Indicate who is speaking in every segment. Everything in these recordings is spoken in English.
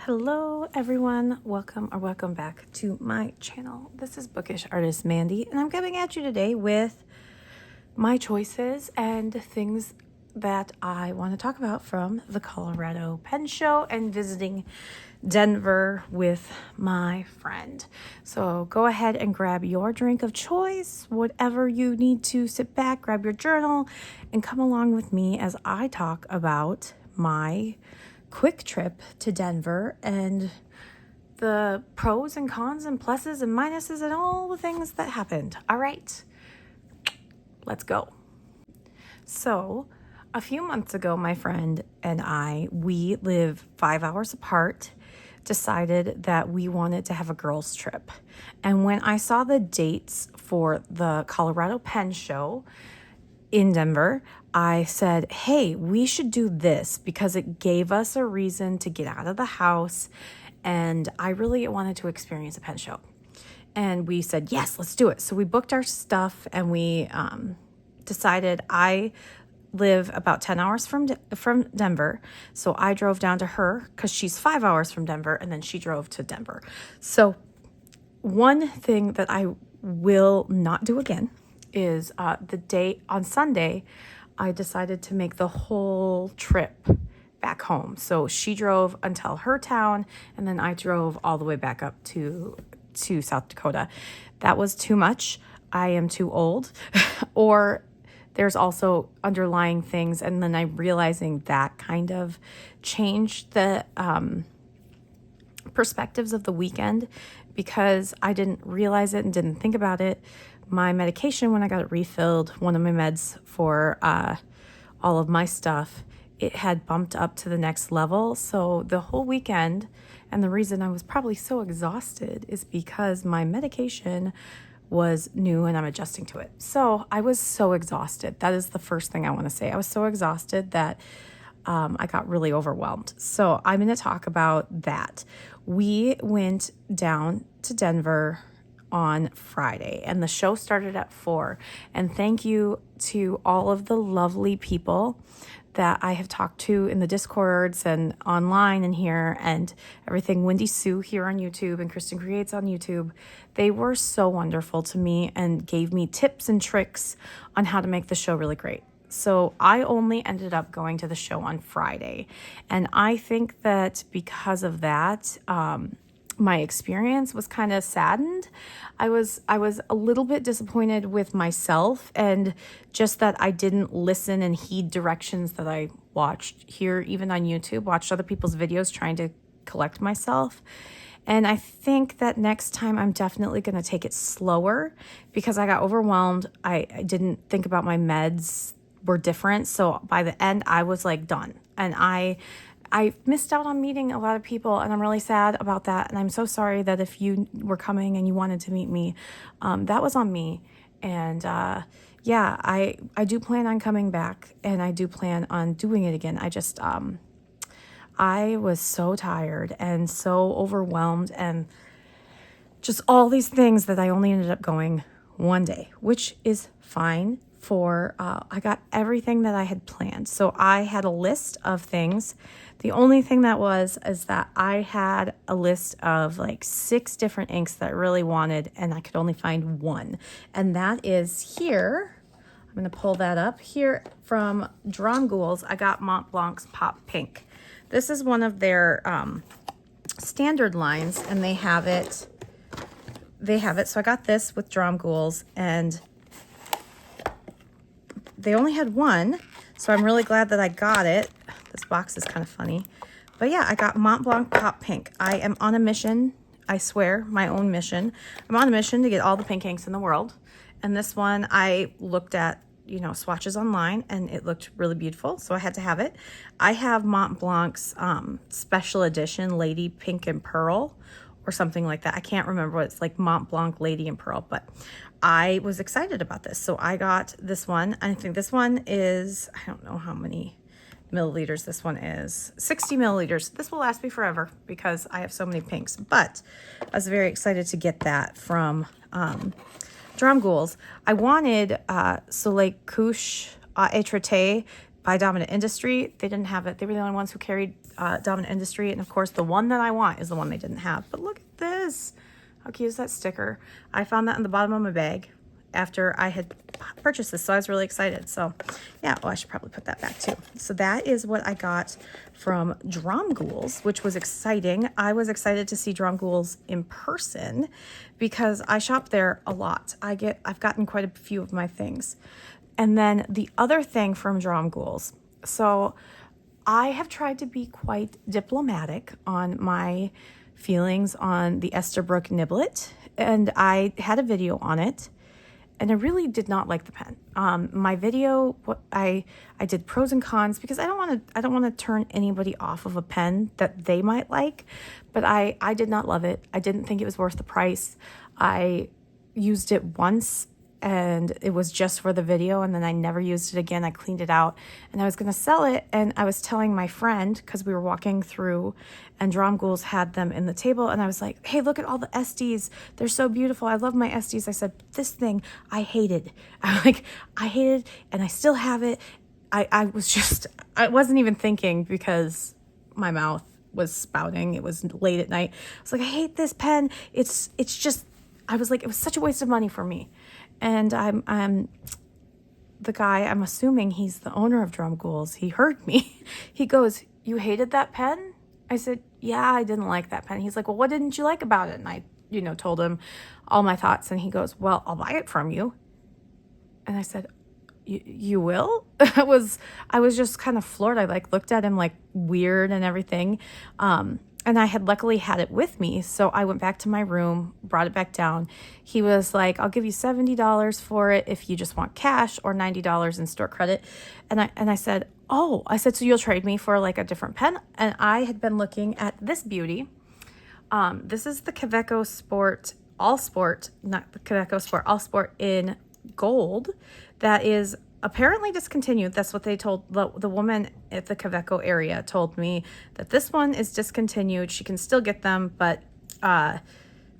Speaker 1: Hello everyone, welcome back to my channel. This is Bookish Artist Mandy, and I'm coming at you today with my choices and things that I want to talk about from the Colorado Pen Show and visiting Denver with my friend. So go ahead and grab your drink of choice, whatever you need to. Sit back, grab your journal, and come along with me as I talk about my quick trip to Denver and the pros and cons and pluses and minuses and all the things that happened. All right, let's go. So a few months ago, my friend and we live 5 hours apart, decided that we wanted to have a girls' trip. And when I saw the dates for the Colorado Pen Show in Denver, I said, hey, we should do this because it gave us a reason to get out of the house. And I really wanted to experience a pen show. And we said, yes, let's do it. So we booked our stuff and we decided I live about 10 hours from Denver. So I drove down to her because she's 5 hours from Denver, and then she drove to Denver. So one thing that I will not do again is the day on Sunday, I decided to make the whole trip back home. So she drove until her town, and then I drove all the way back up to South Dakota. That was too much. I am too old. Or there's also underlying things, and then I'm realizing that kind of changed the perspectives of the weekend because I didn't realize it and didn't think about it. My medication, when I got it refilled, one of my meds for all of my stuff, it had bumped up to the next level. So the whole weekend, and the reason I was probably so exhausted is because my medication was new and I'm adjusting to it. So I was so exhausted. That is the first thing I want to say. I was so exhausted that I got really overwhelmed. So I'm going to talk about that. We went down to Denver on Friday, and the show started at 4. And thank you to all of the lovely people that I have talked to in the Discords and online and here and everything. Wendy Sue here on YouTube and Kristen Creates on YouTube. They were so wonderful to me and gave me tips and tricks on how to make the show really great. So I only ended up going to the show on Friday. And I think that because of that, my experience was kind of saddened. I was a little bit disappointed with myself, and just that I didn't listen and heed directions that I watched here, even on YouTube, watched other people's videos trying to collect myself. And I think that next time I'm definitely going to take it slower because I got overwhelmed. I didn't think about my meds were different. So by the end, I was like done. And I missed out on meeting a lot of people, and I'm really sad about that. And I'm so sorry that if you were coming and you wanted to meet me, that was on me. And yeah, I do plan on coming back, and I do plan on doing it again. I just, I was so tired and so overwhelmed and just all these things that I only ended up going one day, which is fine. I got everything that I had planned. So I had a list of things. The only thing that is that I had a list of like 6 different inks that I really wanted, and I could only find one. And that is here. I'm going to pull that up here from Drum Ghouls. I got Mont Blanc's Pop Pink. This is one of their standard lines, and they have it. So I got this with Drum Ghouls, and they only had one, so I'm really glad that I got it. This box is kind of funny. But yeah, I got Mont Blanc Pop Pink. I am on a mission, I swear, my own mission. I'm on a mission to get all the pink inks in the world. And this one, I looked at, swatches online, and it looked really beautiful, so I had to have it. I have Mont Blanc's special edition Lady Pink and Pearl, or something like that. I can't remember what it's like, Mont Blanc Lady and Pearl, but I was excited about this. So I got this one. I think this one is, I don't know how many milliliters this one is. 60 milliliters. This will last me forever because I have so many pinks. But I was very excited to get that from Drum Ghouls. I wanted Soleil Couche Étreté by Dominant Industry. They didn't have it. They were the only ones who carried Dominant Industry. And of course, the one that I want is the one they didn't have. But look at this. How cute is that sticker? I found that in the bottom of my bag after I had purchased this, so I was really excited. So yeah, oh, I should probably put that back too. So that is what I got from Dromgools, which was exciting. I was excited to see Dromgools in person because I shop there a lot. I've gotten quite a few of my things. And then the other thing from Dromgools, so I have tried to be quite diplomatic on my feelings on the Esterbrook Niblet, and I had a video on it. And I really did not like the pen. My video, I did pros and cons because I don't want to turn anybody off of a pen that they might like, but I did not love it. I didn't think it was worth the price. I used it once and it was just for the video, and then I never used it again. I cleaned it out and I was going to sell it, and I was telling my friend, because we were walking through and Dromgools had them in the table, and I was like, hey, look at all the Estes. They're so beautiful. I love my Estes. I said, this thing I hated. I hated, and I still have it. I wasn't even thinking because my mouth was spouting. It was late at night. I was like, I hate this pen. It's just, I was like, it was such a waste of money for me. And I'm the guy, I'm assuming he's the owner of Dromgools. He heard me. He goes, you hated that pen? I said, yeah, I didn't like that pen. He's like, well, what didn't you like about it? And I, told him all my thoughts. And he goes, well, I'll buy it from you. And I said, you will? I was just kind of floored. I looked at him weird and everything. And I had luckily had it with me. So I went back to my room, brought it back down. He was like, I'll give you $70 for it if you just want cash, or $90 in store credit. And I said, oh, so you'll trade me for a different pen? And I had been looking at this beauty. This is the Kaweco Sport All Sport, not the Kaweco Sport All Sport in gold. That is apparently discontinued. That's what they told the woman at the Kaweco area told me, that this one is discontinued. She can still get them, but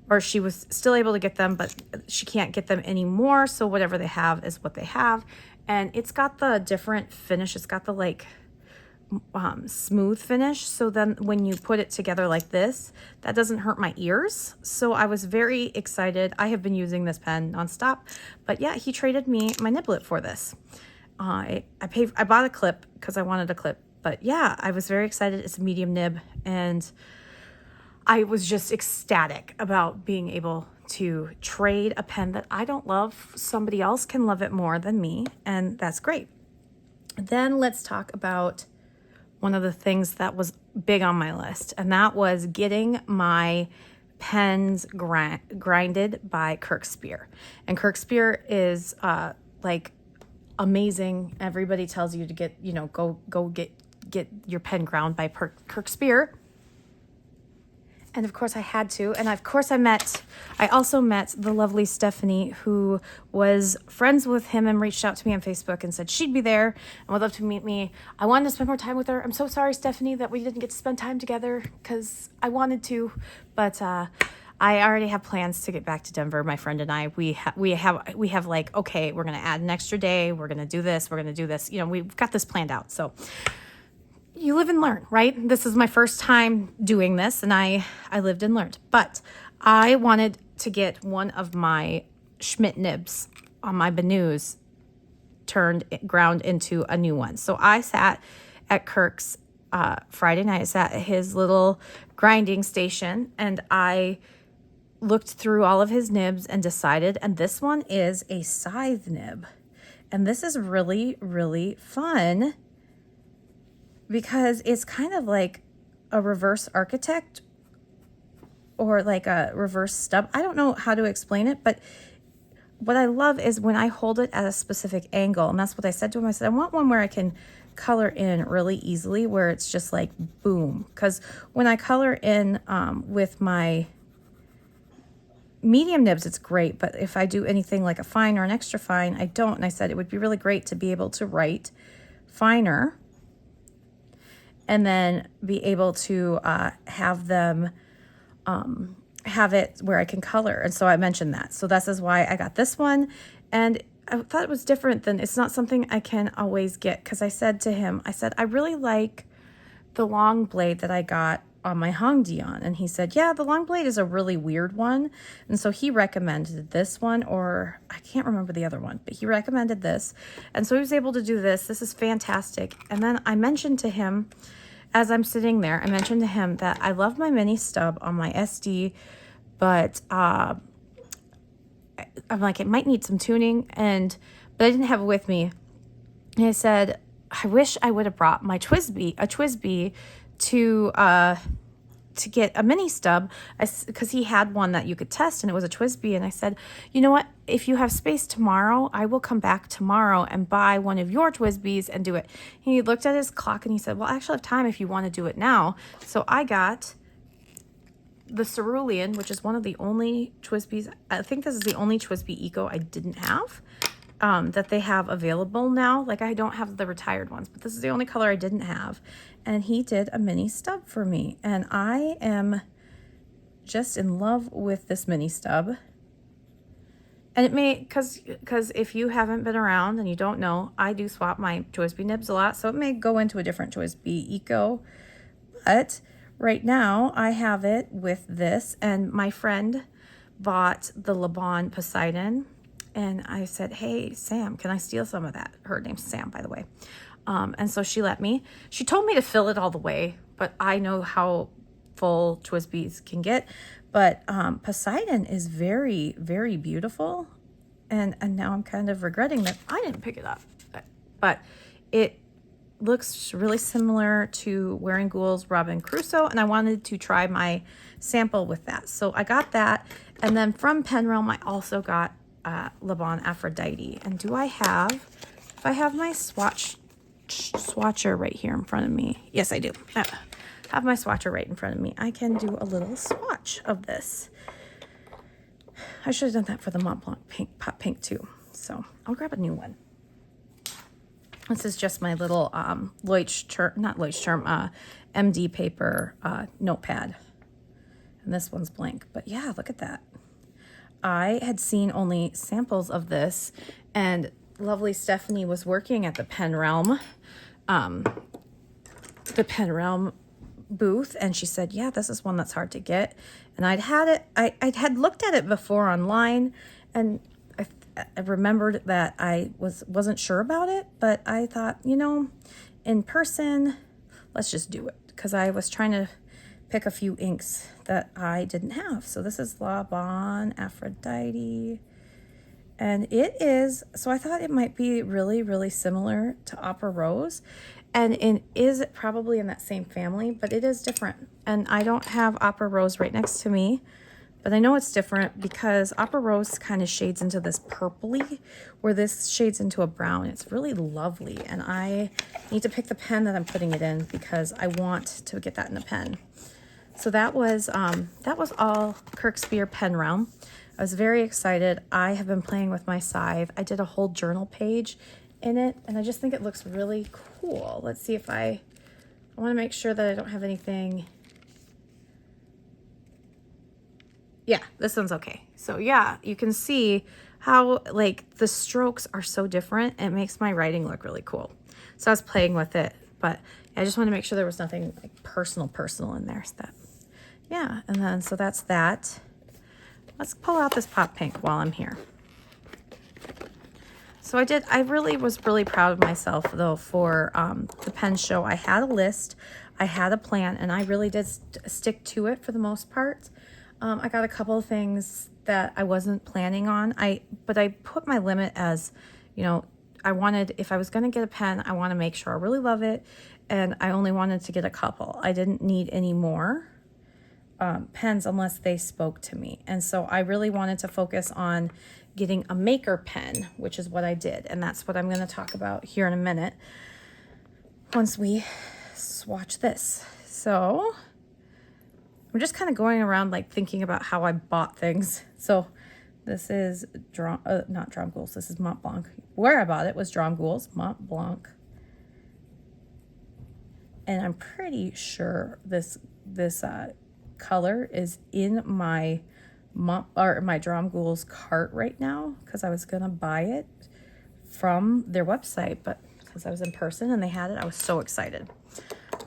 Speaker 1: or she was still able to get them, but she can't get them anymore. So whatever they have is what they have. And it's got the different finish. It's got the smooth finish. So then when you put it together like this, that doesn't hurt my ears. So I was very excited. I have been using this pen nonstop, but yeah, he traded me my niblet for this. I bought a clip because I wanted a clip, but yeah, I was very excited. It's a medium nib, and I was just ecstatic about being able to trade a pen that I don't love. Somebody else can love it more than me, and that's great. Then let's talk about one of the things that was big on my list, and that was getting my pens grinded by Kirkspear. And Kirkspear is amazing. Everybody tells you to get, go get your pen ground by Kirkspear. And of course I had to. And of course I also met the lovely Stephanie, who was friends with him and reached out to me on Facebook and said she'd be there and would love to meet me. I wanted to spend more time with her. I'm so sorry, Stephanie, that we didn't get to spend time together, because I wanted to, but I already have plans to get back to Denver. My friend and I, we have okay, we're going to add an extra day. We're going to do this. We're going to do this. We've got this planned out. So you live and learn, right? This is my first time doing this, and I lived and learned. But I wanted to get one of my Schmidt nibs on my Benoos ground into a new one. So I sat at Kirk's Friday night. I sat at his little grinding station, and I looked through all of his nibs and decided, and this one is a scythe nib. And this is really, really fun, because it's kind of like a reverse architect, or a reverse stub. I don't know how to explain it, but what I love is when I hold it at a specific angle, and that's what I said to him. I said, I want one where I can color in really easily, where it's just boom. Because when I color in with my medium nibs, it's great, but if I do anything like a fine or an extra fine, I don't. And I said it would be really great to be able to write finer, and then be able to have them have it where I can color. And so I mentioned that. So this is why I got this one. And I thought it was different than, it's not something I can always get, because I said to him, I said, I really like the long blade that I got on my Hongdion. And he said, yeah, the long blade is a really weird one. And so he recommended this one, or I can't remember the other one, but he recommended this. And so he was able to do this. This is fantastic. And then I mentioned to him, as I'm sitting there, I mentioned to him that I love my mini stub on my SD, but I'm like, it might need some tuning, but I didn't have it with me. And I said, I wish I would have brought my TWSBI to get a mini stub, because he had one that you could test, and it was a TWSBI. And I said, you know what? If you have space tomorrow, I will come back tomorrow and buy one of your TWSBIs and do it. He looked at his clock and he said, well, I actually have time if you want to do it now. So I got the Cerulean, which is one of the only TWSBIs. I think this is the only TWSBI Eco I didn't have, that they have available now. Like, I don't have the retired ones, but this is the only color I didn't have. And he did a mini stub for me. And I am just in love with this mini stub. And it may, because if you haven't been around and you don't know, I do swap my TWSBI nibs a lot. So it may go into a different TWSBI Eco. But right now I have it with this. And my friend bought the Le Bon Poseidon. And I said, hey, Sam, can I steal some of that? Her name's Sam, by the way. And so she let me. She told me to fill it all the way, but I know how full TWSBIs can get. But Poseidon is very, very beautiful. And now I'm kind of regretting that I didn't pick it up. But it looks really similar to Wearing Ghoul's Robin Crusoe. And I wanted to try my sample with that. So I got that. And then from Pen Realm, I also got Le Bon Aphrodite. And do I have, if I have my swatcher right here in front of me? Yes, I do. I have my swatcher right in front of me. I can do a little swatch of this. I should have done that for the Mont Blanc pink, Pop Pink too. So I'll grab a new one. This is just my little MD paper notepad. And this one's blank. But yeah, look at that. I had seen only samples of this, and lovely Stephanie was working at the Pen Realm booth, and she said, yeah, this is one that's hard to get. And I'd had looked at it before online, and I remembered that I wasn't sure about it, but I thought, you know, in person, let's just do it, because I was trying to pick a few inks that I didn't have. So this is Le Bon Aphrodite. And it is, so I thought it might be really, really similar to Opera Rose. And it is probably in that same family, but it is different. And I don't have Opera Rose right next to me, but I know it's different because Opera Rose kind of shades into this purpley, where this shades into a brown. It's really lovely. And I need to pick the pen that I'm putting it in because I want to get that in a pen. So that was all Kirkspear Pen Realm. I was very excited. I have been playing with my scythe. I did a whole journal page in it, and I just think it looks really cool. Let's see if I want to make sure that I don't have anything. Yeah, this one's okay. So yeah, you can see how like the strokes are so different. It makes my writing look really cool. So I was playing with it, but I just want to make sure there was nothing like personal in there. So that, yeah, and then so that's that. Let's pull out this Pop Pink while I'm here. So I really was really proud of myself though for the pen show. I had a list, I had a plan, and I really did stick to it for the most part. I got a couple of things that I wasn't planning on. But I put my limit as, you know, I wanted, if I was going to get a pen, I want to make sure I really love it. And I only wanted to get a couple. I didn't need any more pens unless they spoke to me. And so I really wanted to focus on getting a maker pen, which is what I did. And that's what I'm going to talk about here in a minute once we swatch this. So I'm just kind of going around like thinking about how I bought things. So this is not Drum Ghouls, this is Mont Blanc. Where I bought it was Drum Ghouls, Mont Blanc. And I'm pretty sure this color is in my Drum Ghouls cart right now because I was gonna buy it from their website, but because I was in person and they had it, I was so excited.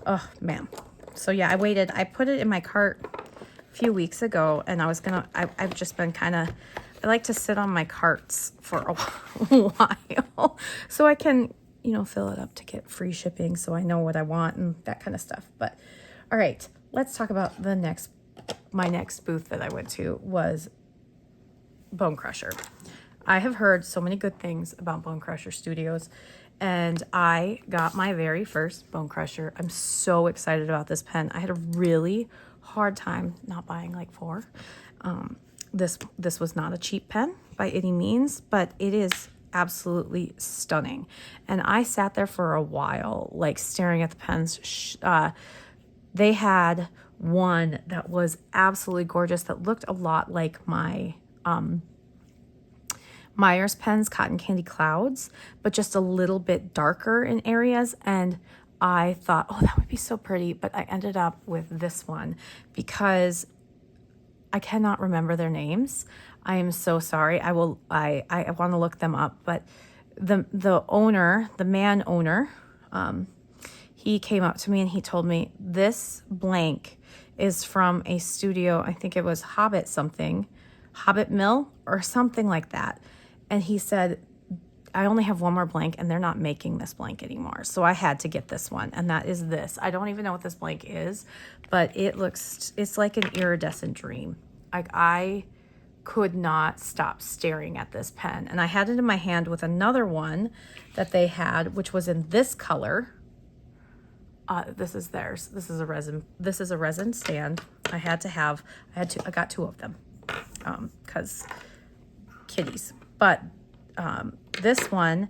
Speaker 1: Oh man. So yeah, I waited. I put it in my cart a few weeks ago, and I've just been kind of, I like to sit on my carts for a while so I can, you know, fill it up to get free shipping, so I know what I want and that kind of stuff. But all right, let's talk about my next booth that I went to was Bone Crusher. I have heard so many good things about Bone Crusher Studios, and I got my very first Bone Crusher. I'm so excited about this pen. I had a really hard time not buying like 4. This was not a cheap pen by any means, but it is absolutely stunning. And I sat there for a while, like staring at the pens. They had one that was absolutely gorgeous that looked a lot like my Myers pens, Cotton Candy Clouds, but just a little bit darker in areas. And I thought, oh, that would be so pretty. But I ended up with this one because I cannot remember their names. I am so sorry. I want to look them up, but the owner, the man owner, he came up to me and he told me this blank is from a studio. I think it was Hobbit Mill or something like that. And he said, I only have one more blank and they're not making this blank anymore. So I had to get this one, and that is this. I don't even know what this blank is, but it's like an iridescent dream. Like, I could not stop staring at this pen. And I had it in my hand with another one that they had, which was in this color. This is theirs. This is a resin stand. I got 2 of them because kitties. But this one,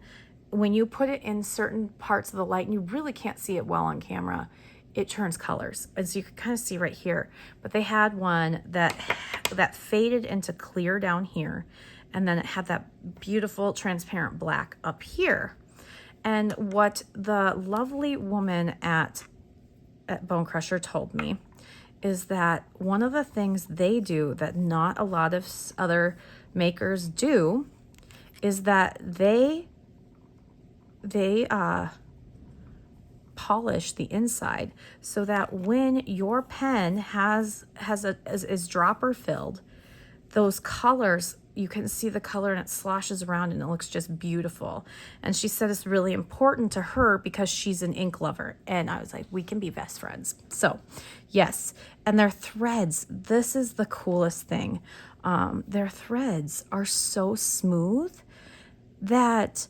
Speaker 1: when you put it in certain parts of the light and you really can't see it well on camera, it turns colors, as you can kind of see right here. But they had one that faded into clear down here, and then it had that beautiful transparent black up here. And what the lovely woman at Bone Crusher told me is that one of the things they do that not a lot of other makers do is that they polish the inside so that when your pen is dropper filled, those colors, you can see the color and it sloshes around and it looks just beautiful. And she said it's really important to her because she's an ink lover. And I was like, we can be best friends. So yes, and their threads, this is the coolest thing. Their threads are so smooth that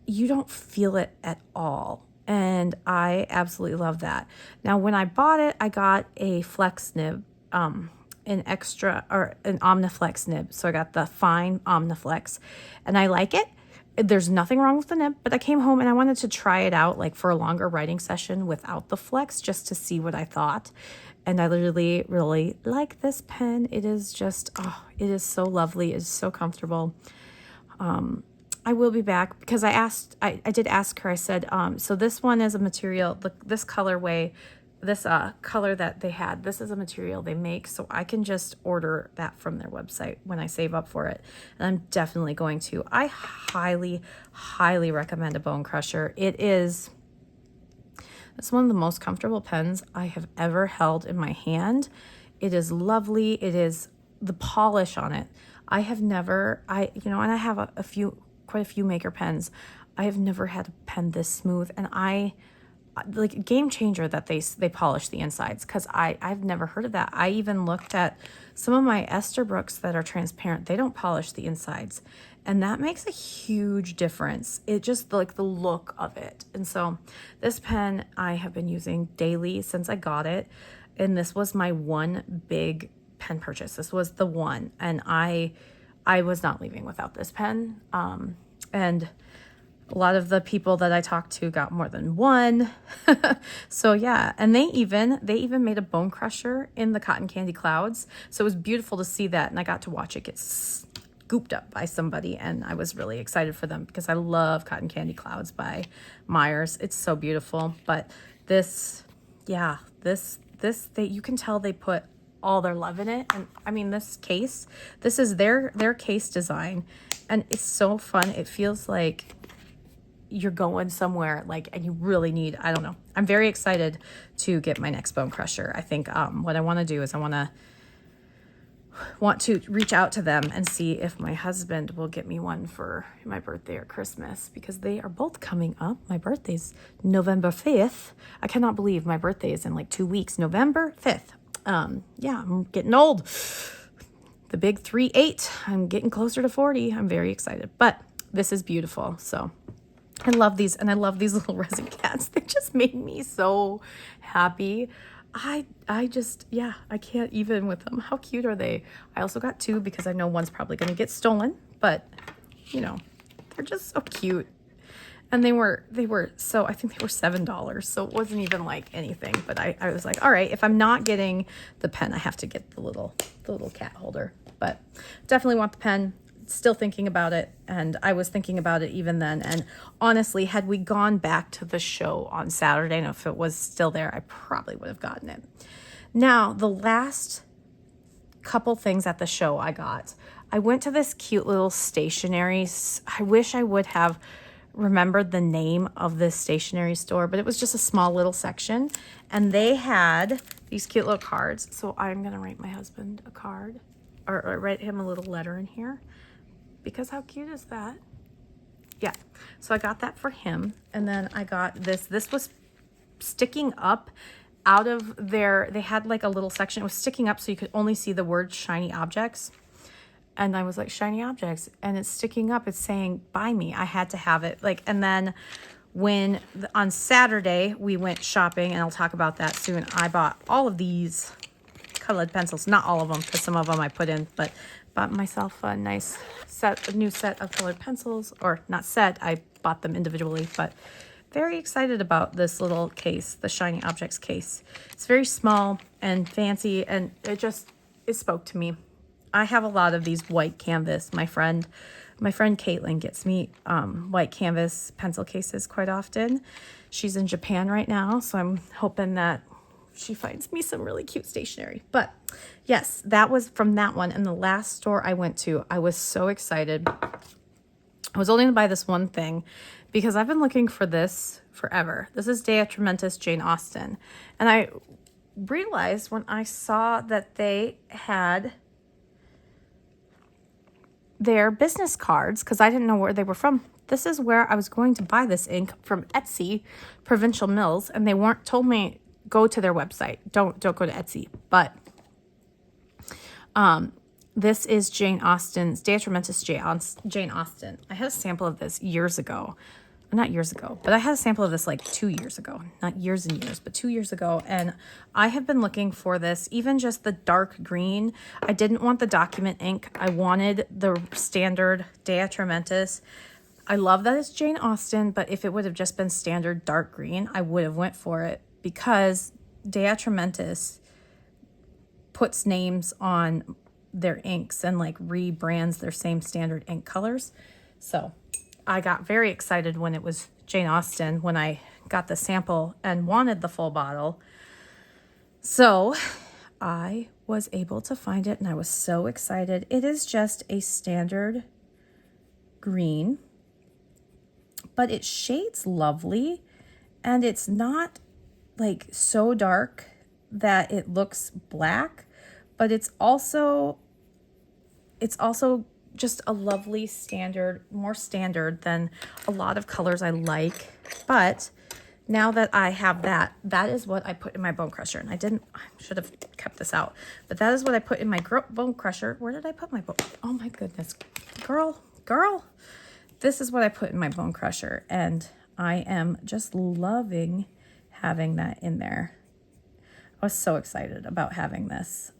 Speaker 1: you don't feel it at all. And I absolutely love that. Now, when I bought it, I got a flex nib, an Omniflex nib. So I got the fine Omniflex, and I like it. There's nothing wrong with the nib, but I came home and I wanted to try it out like for a longer writing session without the flex, just to see what I thought. And I really, really like this pen. It is just, it is so lovely. It is so comfortable. I will be back because I did ask her, I said, so this one is a material, this colorway, this color that they had, this is a material they make, so I can just order that from their website when I save up for it. And I'm definitely going to. I highly, highly recommend a Bone Crusher. It's one of the most comfortable pens I have ever held in my hand. It is lovely. It is the polish on it. I have never, and I have quite a few maker pens. I have never had a pen this smooth, and like game changer that they polish the insides, because I've never heard of that. I even looked at some of my Esterbrooks that are transparent. They don't polish the insides, and that makes a huge difference. It just, like, the look of it. And so this pen I have been using daily since I got it, and this was my one big pen purchase. This was the one, and I was not leaving without this pen. And a lot of the people that I talked to got more than one. So yeah, and they even made a Bone Crusher in the Cotton Candy Clouds. So it was beautiful to see that, and I got to watch it get scooped up by somebody, and I was really excited for them because I love Cotton Candy Clouds by Myers. It's so beautiful. But this you can tell they put all their love in it. And I mean, this is their case design, and it's so fun. It feels like you're going somewhere, like, and you really need, I don't know. I'm very excited to get my next bone crusher. I think what I want to do is I want to reach out to them and see if my husband will get me one for my birthday or Christmas, because they are both coming up. My birthday's November 5th. I cannot believe my birthday is in like 2 weeks, November 5th. Yeah, I'm getting old. The big 3-8. I'm getting closer to 40. I'm very excited, but this is beautiful. So I love these, and I love these little resin cats. They just made me so happy. I just, yeah, I can't even with them. How cute are they? I also got 2 because I know one's probably going to get stolen, but you know, they're just so cute. And they were so, I think they were $7. So it wasn't even like anything, but I was like, all right, if I'm not getting the pen, I have to get the little cat holder, but definitely want the pen. Still thinking about it, and I was thinking about it even then. And honestly, had we gone back to the show on Saturday, and if it was still there, I probably would have gotten it. Now, the last couple things at the show I went to this cute little stationery. I wish I would have remembered the name of this stationery store, but it was just a small little section, and they had these cute little cards. So I'm gonna write my husband a card, or write him a little letter in here, because how cute is that? Yeah, so I got that for him. And then I got this was sticking up out of they had like a little section. It was sticking up so you could only see the word shiny objects. And I was like, shiny objects, and it's sticking up, it's saying buy me. I had to have it. Like, and then when on Saturday we went shopping, and I'll talk about that soon, I bought all of these colored pencils. Not all of them, because some of them I put in, but bought myself a nice a new set of colored pencils, or not set, I bought them individually, but very excited about this little case, the Shiny Objects case. It's very small and fancy, and it spoke to me. I have a lot of these white canvas. My friend Caitlin gets me white canvas pencil cases quite often. She's in Japan right now, so I'm hoping that she finds me some really cute stationery. But yes, that was from that one. And the last store I went to, I was so excited. I was only going to buy this one thing because I've been looking for this forever. This is Dea Trementis Jane Austen. And I realized when I saw that they had their business cards, because I didn't know where they were from. This is where I was going to buy this ink, from Etsy, Provincial Mills, and they told me go to their website. Don't go to Etsy. But this is Jane Austen's, Dea Trementis Jane Austen. I had a sample of this years ago. Not years ago, but I had a sample of this like 2 years ago. Not years and years, but 2 years ago. And I have been looking for this, even just the dark green. I didn't want the document ink. I wanted the standard Dea Trementis. I love that it's Jane Austen, but if it would have just been standard dark green, I would have went for it, because Dea Trementis puts names on their inks and like rebrands their same standard ink colors. So I got very excited when it was Jane Austen, when I got the sample and wanted the full bottle. So I was able to find it, and I was so excited. It is just a standard green, but it shades lovely, and it's not like so dark that it looks black, but it's also just a lovely standard, more standard than a lot of colors I like. But now that I have that is what I put in my bone crusher. And I should have kept this out, but that is what I put in my bone crusher. Where did I put my bone? Oh my goodness, girl. This is what I put in my bone crusher, and I am just loving having that in there. I was so excited about having this.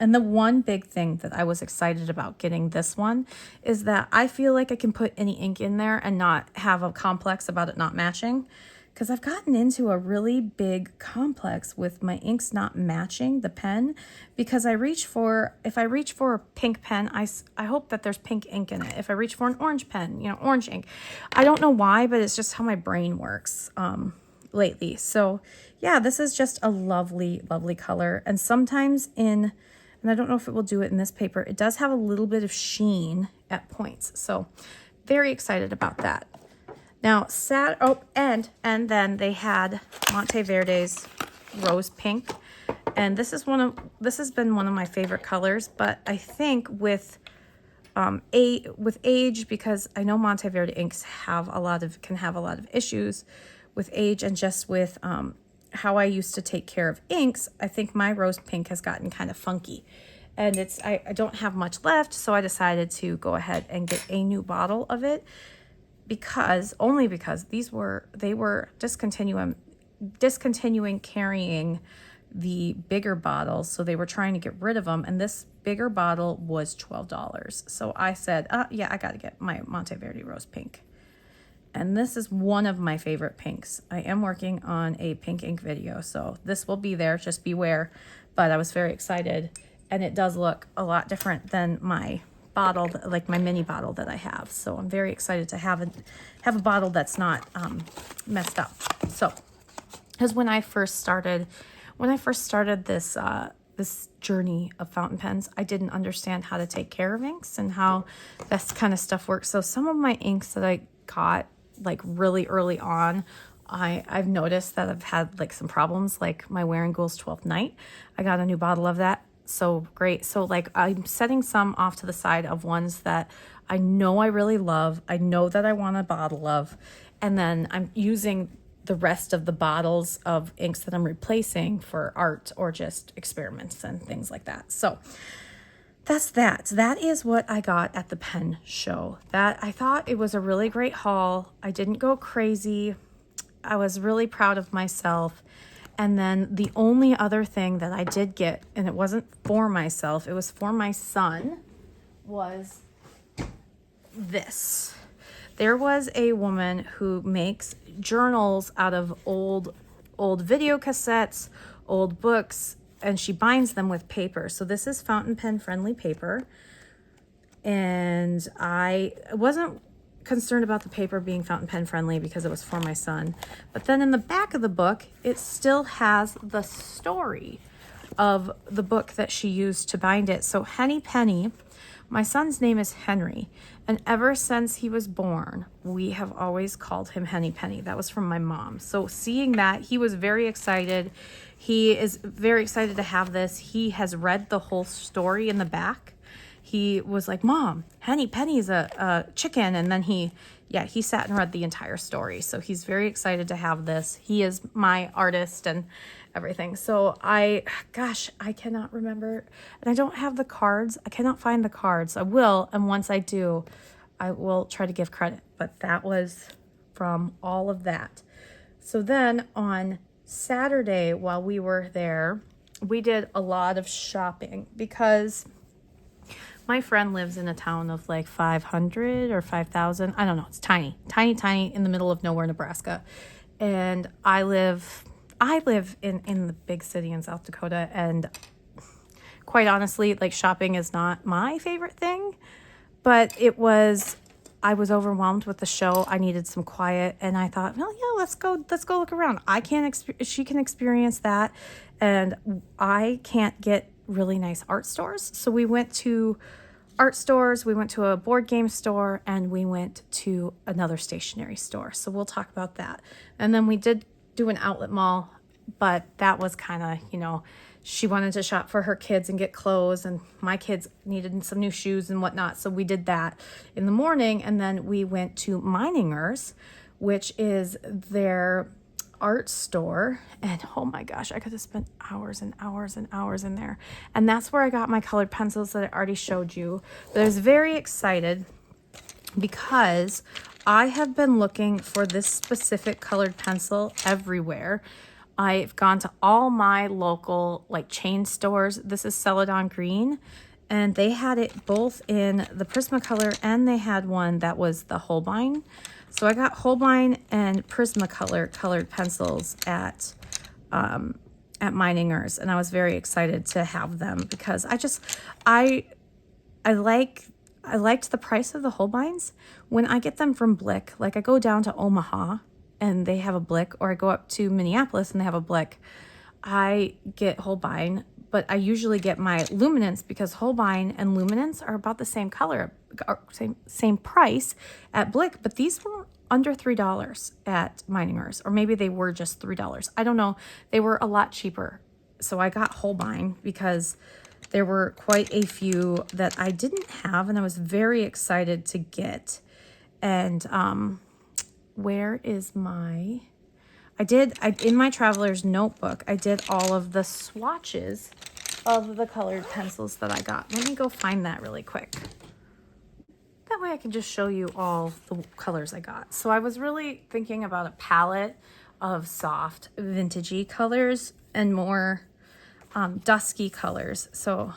Speaker 1: And the one big thing that I was excited about getting this one is that I feel like I can put any ink in there and not have a complex about it not matching, because I've gotten into a really big complex with my inks not matching the pen, because if I reach for a pink pen, I hope that there's pink ink in it. If I reach for an orange pen, orange ink. I don't know why, but it's just how my brain works lately. So yeah, this is just a lovely, lovely color. And sometimes and I don't know if it will do it in this paper, it does have a little bit of sheen at points. So very excited about that. Now, and then they had Monteverde's Rose Pink. And this has been one of my favorite colors, but I think with age, because I know Monteverde inks can have a lot of issues with age, and just with how I used to take care of inks, I think my Rose Pink has gotten kind of funky. And I don't have much left, so I decided to go ahead and get a new bottle of it, because they were discontinuing carrying the bigger bottles, so they were trying to get rid of them, and this bigger bottle was $12. So I said, yeah, I gotta get my Monteverde Rose Pink. And this is one of my favorite pinks. I am working on a pink ink video, so this will be there, just beware. But I was very excited, and it does look a lot different than my bottle, like my mini bottle that I have. So I'm very excited to have a bottle that's not messed up. So, because when I first started this this journey of fountain pens, I didn't understand how to take care of inks and how this kind of stuff works. So some of my inks that I got like really early on, I've noticed that I've had like some problems, like my Wearing Ghoul's 12th Night. I got a new bottle of that. So great. So like I'm setting some off to the side of ones that I know I really love. I know that I want a bottle of, and then I'm using the rest of the bottles of inks that I'm replacing for art or just experiments and things like that. So that's that. That is what I got at the pen show. That I thought it was a really great haul. I didn't go crazy. I was really proud of myself. And then the only other thing that I did get, and it wasn't for myself, it was for my son, was this. There was a woman who makes journals out of old video cassettes, old books, and she binds them with paper. So this is fountain pen friendly paper. And I wasn't concerned about the paper being fountain pen friendly because it was for my son. But then in the back of the book, it still has the story of the book that she used to bind it. So Henny Penny, my son's name is Henry, and ever since he was born, we have always called him Henny Penny. That was from my mom. So seeing that, he was very excited. He is very excited to have this. He has read the whole story in the back. He was like, Mom, Henny Penny's a chicken. And then he sat and read the entire story. So he's very excited to have this. He is my artist and everything. So I cannot remember. And I don't have the cards. I cannot find the cards. I will. And once I do, I will try to give credit. But that was from all of that. So then on Saturday, while we were there, we did a lot of shopping because my friend lives in a town of like 500 or 5,000. I don't know. It's tiny in the middle of nowhere, Nebraska. And I live in the big city in South Dakota. And quite honestly, like shopping is not my favorite thing, but I was overwhelmed with the show. I needed some quiet, and I thought, well, yeah, let's go look around. She can experience that, and I can't get really nice art stores. So we went to art stores, we went to a board game store, and we went to another stationery store. So we'll talk about that. And then we did do an outlet mall, but that was kind of, she wanted to shop for her kids and get clothes, and my kids needed some new shoes and whatnot. So we did that in the morning, and then we went to Meininger's, which is their art store. And oh my gosh, I could have spent hours and hours and hours in there. And that's where I got my colored pencils that I already showed you. But I was very excited because I have been looking for this specific colored pencil everywhere. I've gone to all my local chain stores. This is Celadon Green, and they had it both in the Prismacolor, and they had one that was the Holbein. So I got Holbein and Prismacolor colored pencils at Meininger's, and I was very excited to have them because I liked the price of the Holbeins. When I get them from Blick, I go down to Omaha and they have a Blick, or I go up to Minneapolis and they have a Blick, I get Holbein, but I usually get my Luminance because Holbein and Luminance are about the same color, same price at Blick, but these were under $3 at Meiningers, or maybe they were just $3. I don't know. They were a lot cheaper. So I got Holbein because there were quite a few that I didn't have and I was very excited to get. And where is my... in my traveler's notebook, I did all of the swatches of the colored pencils that I got. Let me go find that really quick. That way I can just show you all the colors I got. So I was really thinking about a palette of soft vintagey colors and more dusky colors. So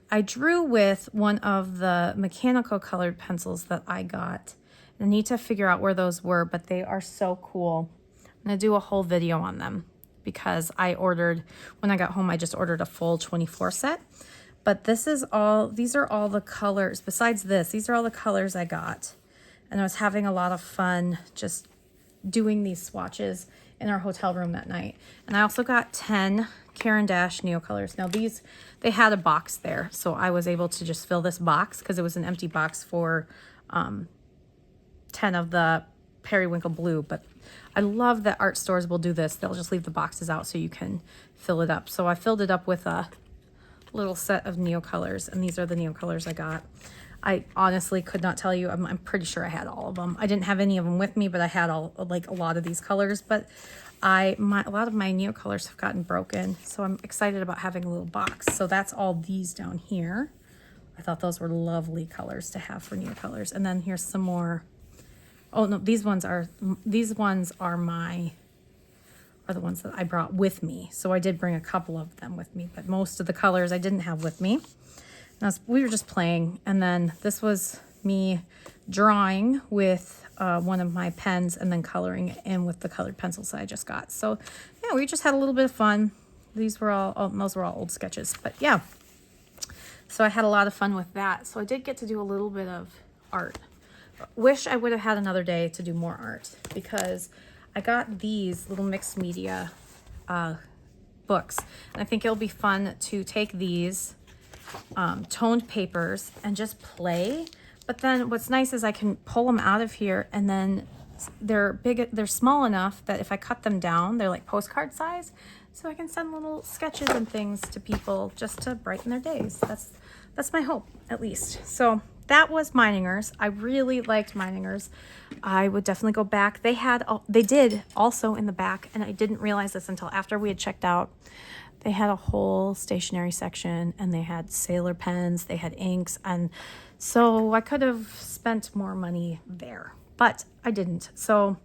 Speaker 1: I drew with one of the mechanical colored pencils that I got. I need to figure out where those were, but they are so cool. I'm gonna do a whole video on them because when I got home, I just ordered a full 24 set. But these are all the colors. Besides this, these are all the colors I got. And I was having a lot of fun just doing these swatches in our hotel room that night. And I also got 10 Caran d'Ache Neocolors. Now they had a box there, so I was able to just fill this box because it was an empty box for 10 of the periwinkle blue. But I love that art stores will do this. They'll just leave the boxes out so you can fill it up. So I filled it up with a little set of Neocolors, and these are the Neocolors I got. I honestly could not tell you. I'm pretty sure I had all of them. I didn't have any of them with me, but I had a lot of these colors. But a lot of my Neocolors have gotten broken, so I'm excited about having a little box. So that's all these down here. I thought those were lovely colors to have for Neocolors. And then here's some more. Oh no, these ones are the ones that I brought with me. So I did bring a couple of them with me, but most of the colors I didn't have with me. We were just playing, and then this was me drawing with one of my pens and then coloring it in with the colored pencils that I just got. So yeah, we just had a little bit of fun. Those were all old sketches, but yeah. So I had a lot of fun with that. So I did get to do a little bit of art. Wish I would have had another day to do more art because I got these little mixed media books. And I think it'll be fun to take these toned papers and just play. But then what's nice is I can pull them out of here, and then they're small enough that if I cut them down, they're like postcard size. So I can send little sketches and things to people just to brighten their days. That's my hope, at least. So that was Meiningers. I really liked Meiningers. I would definitely go back. They did also in the back, and I didn't realize this until after we had checked out. They had a whole stationery section, and they had sailor pens, they had inks, and so I could have spent more money there, but I didn't. So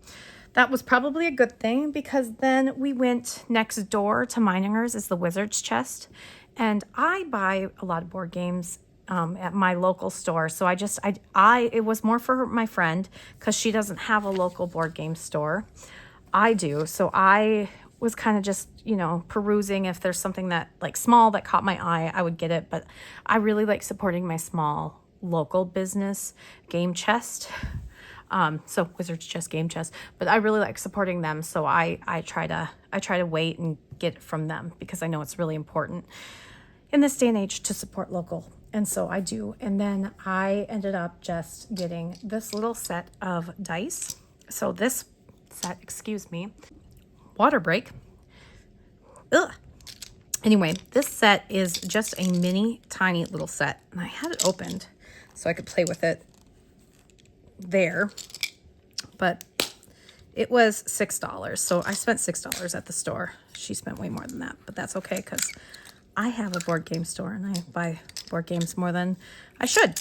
Speaker 1: that was probably a good thing, because then we went next door to Meiningers is the Wizard's Chest, and I buy a lot of board games at my local store. So it was more for my friend because she doesn't have a local board game store. I do. So I was kind of just, perusing. If there's something that like small that caught my eye, I would get it. But I really like supporting my small local business game chest. So Wizard's Chest Game Chest, but I really like supporting them. So I try to wait and get it from them because I know it's really important in this day and age to support local. And so I do. And then I ended up just getting this little set of dice. So this set, water break. Ugh. Anyway, this set is just a mini tiny little set. And I had it opened so I could play with it there. But it was $6. So I spent $6 at the store. She spent way more than that, but that's okay because I have a board game store and I buy board games more than I should.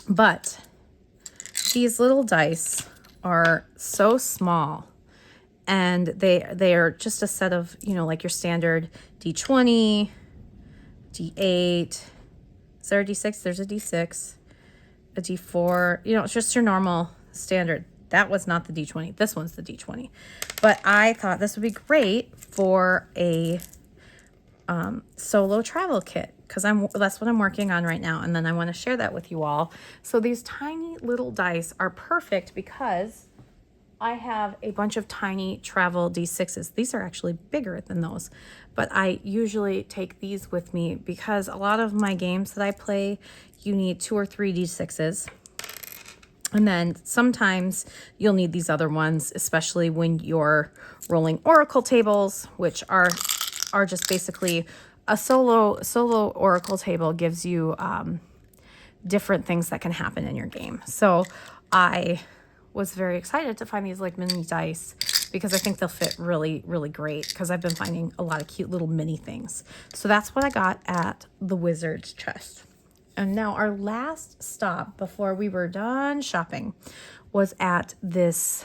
Speaker 1: But these little dice are so small, and they are just a set of, like your standard D20, D8. Is there a D6? There's a D6, a D4. It's just your normal standard. That was not the D20. This one's the D20. But I thought this would be great for a solo travel kit because that's what I'm working on right now, and then I want to share that with you all. So these tiny little dice are perfect because I have a bunch of tiny travel D6s. These are actually bigger than those, but I usually take these with me because a lot of my games that I play, you need 2 or 3 D6s. And then sometimes you'll need these other ones, especially when you're rolling oracle tables, which are just basically a solo oracle table gives you different things that can happen in your game. So I was very excited to find these like mini dice because I think they'll fit really, really great because I've been finding a lot of cute little mini things. So that's what I got at the Wizard's Chest. And now our last stop before we were done shopping was at this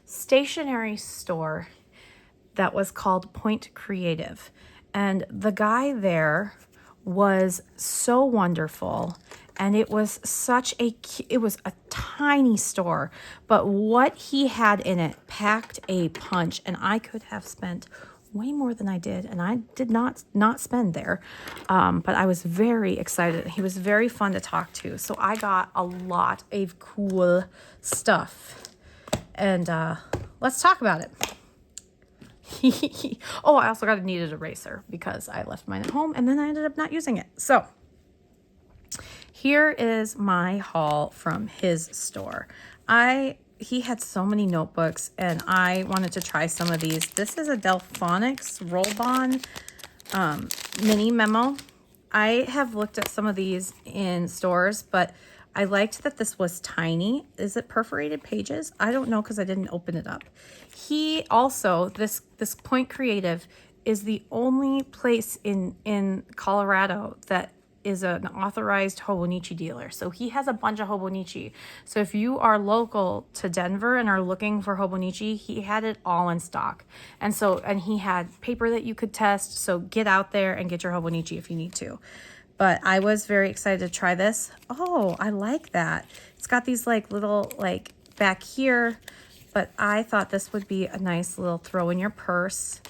Speaker 1: stationery store that was called Point Creative. And the guy there was so wonderful. And it was it was a tiny store, but what he had in it packed a punch, and I could have spent way more than I did, and I did not spend there, but I was very excited. He was very fun to talk to, so I got a lot of cool stuff, and let's talk about it. Oh, I also got a kneaded eraser because I left mine at home and then I ended up not using it. So here is my haul from his store. He had so many notebooks and I wanted to try some of these. This is a Delphonics Roll-On mini memo. I have looked at some of these in stores, but I liked that this was tiny. Is it perforated pages? I don't know because I didn't open it up. He also, this Point Creative is the only place in Colorado that is an authorized Hobonichi dealer. So he has a bunch of Hobonichi. So if you are local to Denver and are looking for Hobonichi, he had it all in stock. And he had paper that you could test. So get out there and get your Hobonichi if you need to. But I was very excited to try this. Oh, I like that. It's got these like little like back here, but I thought this would be a nice little throw in your purse.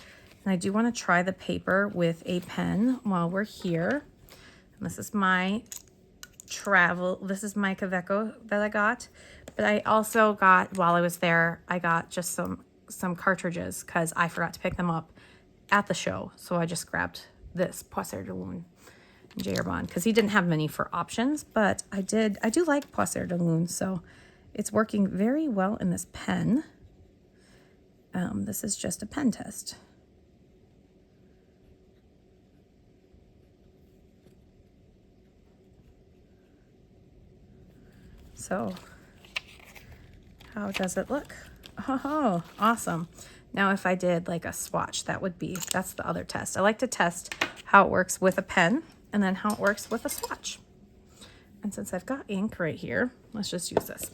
Speaker 1: And I do want to try the paper with a pen while we're here. This is my this is my Kaveco that I got. But I also got, while I was there, I got just some cartridges because I forgot to pick them up at the show. So I just grabbed this Poisson de Lune J.R. Bond because he didn't have many for options, but I do like Poisson de Lune, so it's working very well in this pen. This is just a pen test. So how does it look? Oh, awesome. Now if I did like a swatch, that's the other test. I like to test how it works with a pen and then how it works with a swatch. And since I've got ink right here, let's just use this.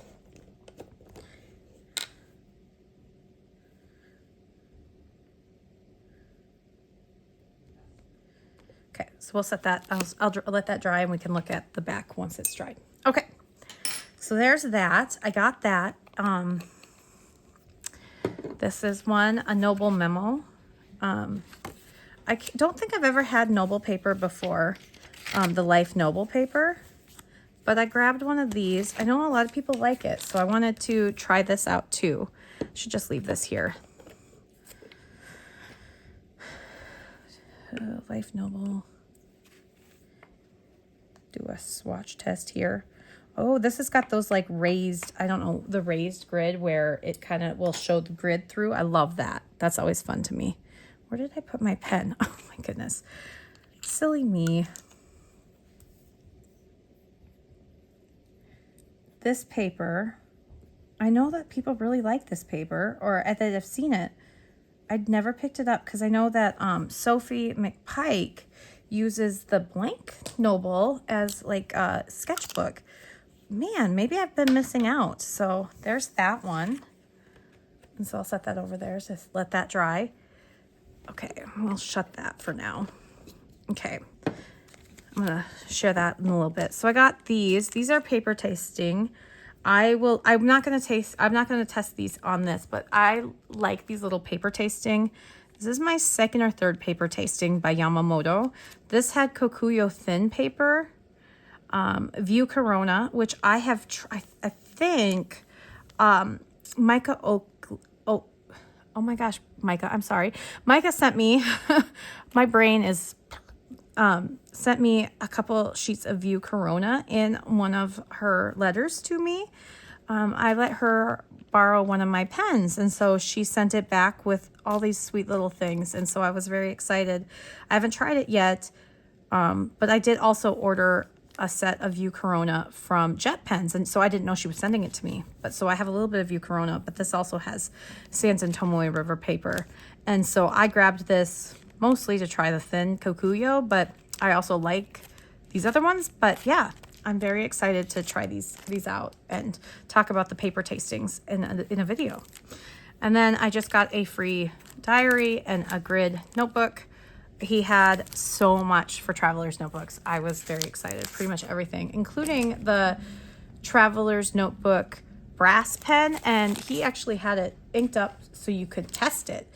Speaker 1: Okay, so we'll set that, I'll let that dry and we can look at the back once it's dried. Okay, so there's that. I got that. This is a Noble memo. I don't think I've ever had Noble paper before, the Life Noble paper, but I grabbed one of these. I know a lot of people like it, so I wanted to try this out too. Should just leave this here. Life Noble. Do a swatch test here. Oh, this has got those like raised, I don't know, the raised grid where it kind of will show the grid through. I love that. That's always fun to me. Where did I put my pen? Oh my goodness. Silly me. This paper, I know that people really like this paper, or that I've seen it. I'd never picked it up because I know that Sophie McPike uses the blank Noble as like a sketchbook. Man, maybe I've been missing out. So there's that one. And so I'll set that over there. Just let that dry. Okay, we'll shut that for now. Okay, I'm gonna share that in a little bit. So I got these. These are paper tasting. I'm not gonna test these on this, but I like these little paper tasting. This is my second or third paper tasting by Yamamoto. This had Kokuyo thin paper, View Corona, which I have tried. I think Micah oh my gosh, Micah, I'm sorry. Micah sent me, my brain is sent me a couple sheets of View Corona in one of her letters to me. I let her borrow one of my pens, and so she sent it back with all these sweet little things, and so I was very excited. I haven't tried it yet, but I did also order a set of View Corona from Jet Pens, and so I didn't know she was sending it to me. But so I have a little bit of View Corona, but this also has Sans and Tomoe River paper, and so I grabbed this mostly to try the thin Kokuyo, but I also like these other ones. But yeah, I'm very excited to try these out and talk about the paper tastings in a video. And then I just got a free diary and a grid notebook. He had so much for Traveler's Notebooks. I was very excited, pretty much everything, including the Traveler's Notebook brass pen. And he actually had it inked up so you could test it.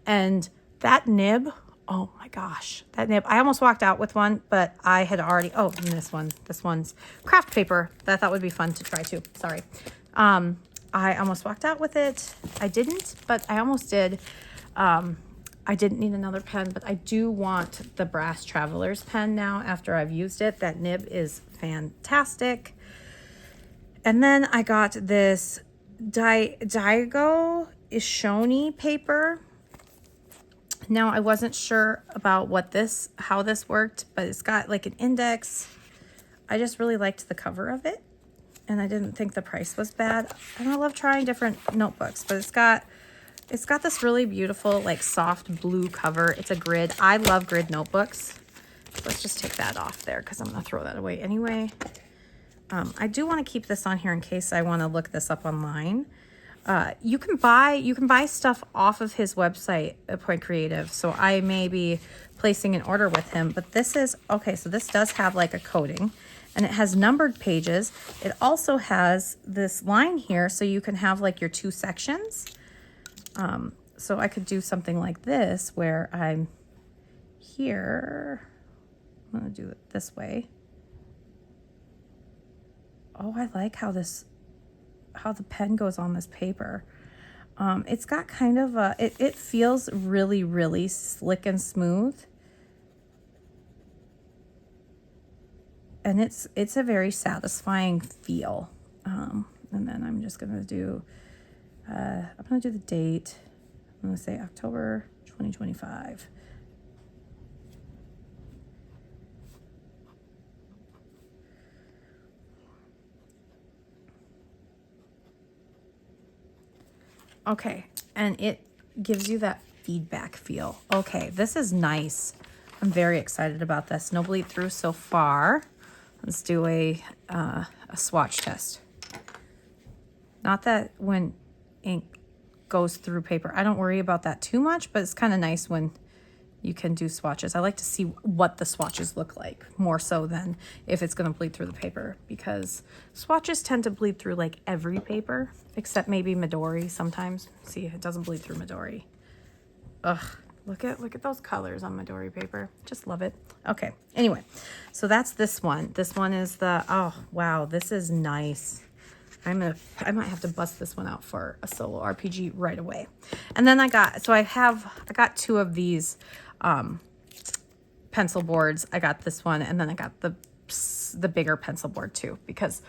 Speaker 1: And that nib, oh my gosh, that nib. I almost walked out with one, but I had already, oh, and this one's craft paper that I thought would be fun to try too. Sorry. I almost walked out with it. I didn't, but I almost did. I didn't need another pen, but I do want the Brass Traveler's pen now after I've used it. That nib is fantastic. And then I got this Daigo Ishoni paper. Now, I wasn't sure about how this worked, but it's got like an index. I just really liked the cover of it, and I didn't think the price was bad. And I love trying different notebooks, but it's got this really beautiful, like soft blue cover. It's a grid. I love grid notebooks. Let's just take that off there because I'm going to throw that away anyway. I do want to keep this on here in case I want to look this up online. You can buy stuff off of his website at Point Creative. So I may be placing an order with him, but this is, okay, so this does have like a coating and it has numbered pages. It also has this line here so you can have like your two sections. So I could do something like this where I'm here. I'm going to do it this way. Oh, I like how the pen goes on this paper. It's got kind of it feels really, really slick and smooth. And it's a very satisfying feel. And then I'm just going to do, the date. I'm going to say October 2025. Okay, and it gives you that feedback feel. Okay, this is nice. I'm very excited about this. No bleed through so far. Let's do a swatch test. Not that when ink goes through paper, I don't worry about that too much, but it's kind of nice when you can do swatches. I like to see what the swatches look like more so than if it's going to bleed through the paper, because swatches tend to bleed through like every paper except maybe Midori sometimes. See, it doesn't bleed through Midori. Ugh, look at those colors on Midori paper. Just love it. Okay, anyway, so that's this one. This one is oh wow, this is nice. I might have to bust this one out for a solo RPG right away. And then I got two of these pencil boards. I got this one, and then I got the bigger pencil board too, because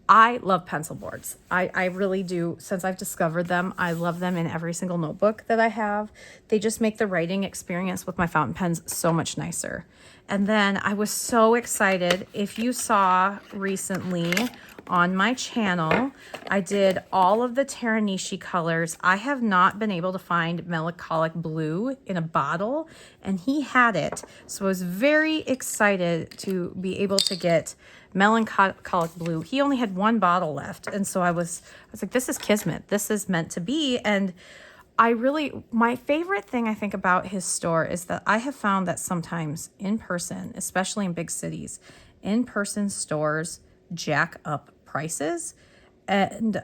Speaker 1: I love pencil boards. I really do. Since I've discovered them, I love them in every single notebook that I have. They just make the writing experience with my fountain pens so much nicer. And then I was so excited. If you saw recently on my channel, I did all of the Teranishi colors. I have not been able to find melancholic blue in a bottle, and he had it. So I was very excited to be able to get melancholic blue. He only had one bottle left, and so I was like, this is kismet. This is meant to be. And my favorite thing I think about his store is that I have found that sometimes in person, especially in big cities, in-person stores jack up prices, and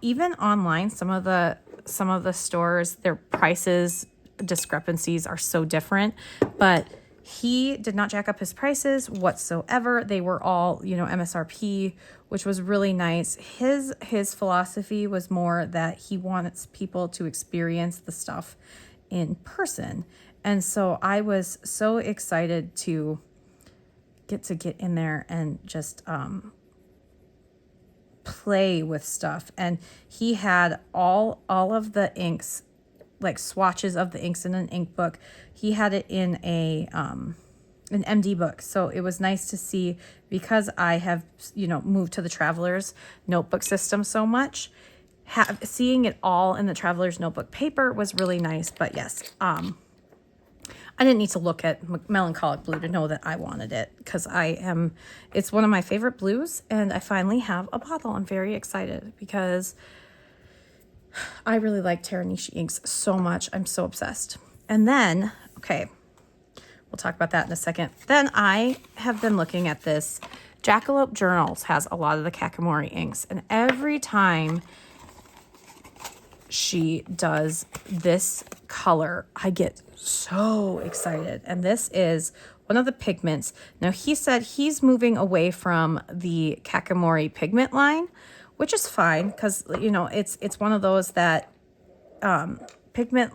Speaker 1: even online, some of the stores, their prices discrepancies are so different, but he did not jack up his prices whatsoever. They were all, MSRP, which was really nice. His philosophy was more that he wants people to experience the stuff in person. And so I was so excited to get to get in there and just play with stuff. And he had all of the inks, like swatches of the inks in an ink book. He had it in a an MD book. So it was nice to see, because I have, you know, moved to the Traveler's notebook system so much. Seeing it all in the Traveler's notebook paper was really nice. But yes, I didn't need to look at Melancholic Blue to know that I wanted it, because it's one of my favorite blues, and I finally have a bottle. I'm very excited because I really like Teranishi inks so much. I'm so obsessed. And then, okay, we'll talk about that in a second. Then I have been looking at this. Jackalope Journals has a lot of the Kakamori inks, and every time she does this color, I get so excited. And this is one of the pigments. Now, he said he's moving away from the Kakamori pigment line, which is fine, because, you know, it's one of those that pigment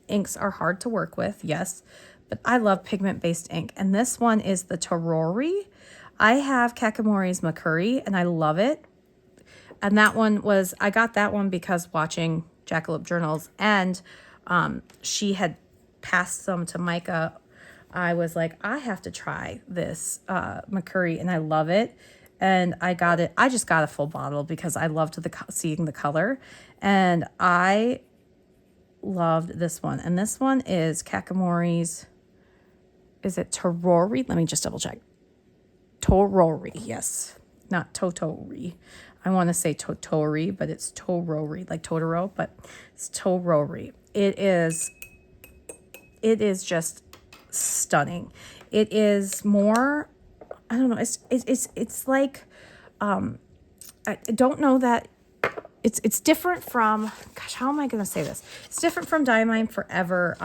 Speaker 1: inks are hard to work with, yes, but I love pigment-based ink. And this one is the Terori. I have Kakamori's Makuri, and I love it. And that one was, I got that one because watching Jackalope Journals, and she had passed some to Micah. I was like, I have to try this Makuri, and I love it. And I got it. I just got a full bottle because I loved seeing the color, and I loved this one. And this one is Kakamori's. Is it Terori? Let me just double check. Terori, yes, not Totori. I want to say Totori, but it's Torori, like Totoro, but it's Torori. It is just stunning. It is more, I don't know, it's like, I don't know that, it's different from, gosh, how am I going to say this? It's different from Diamine Forever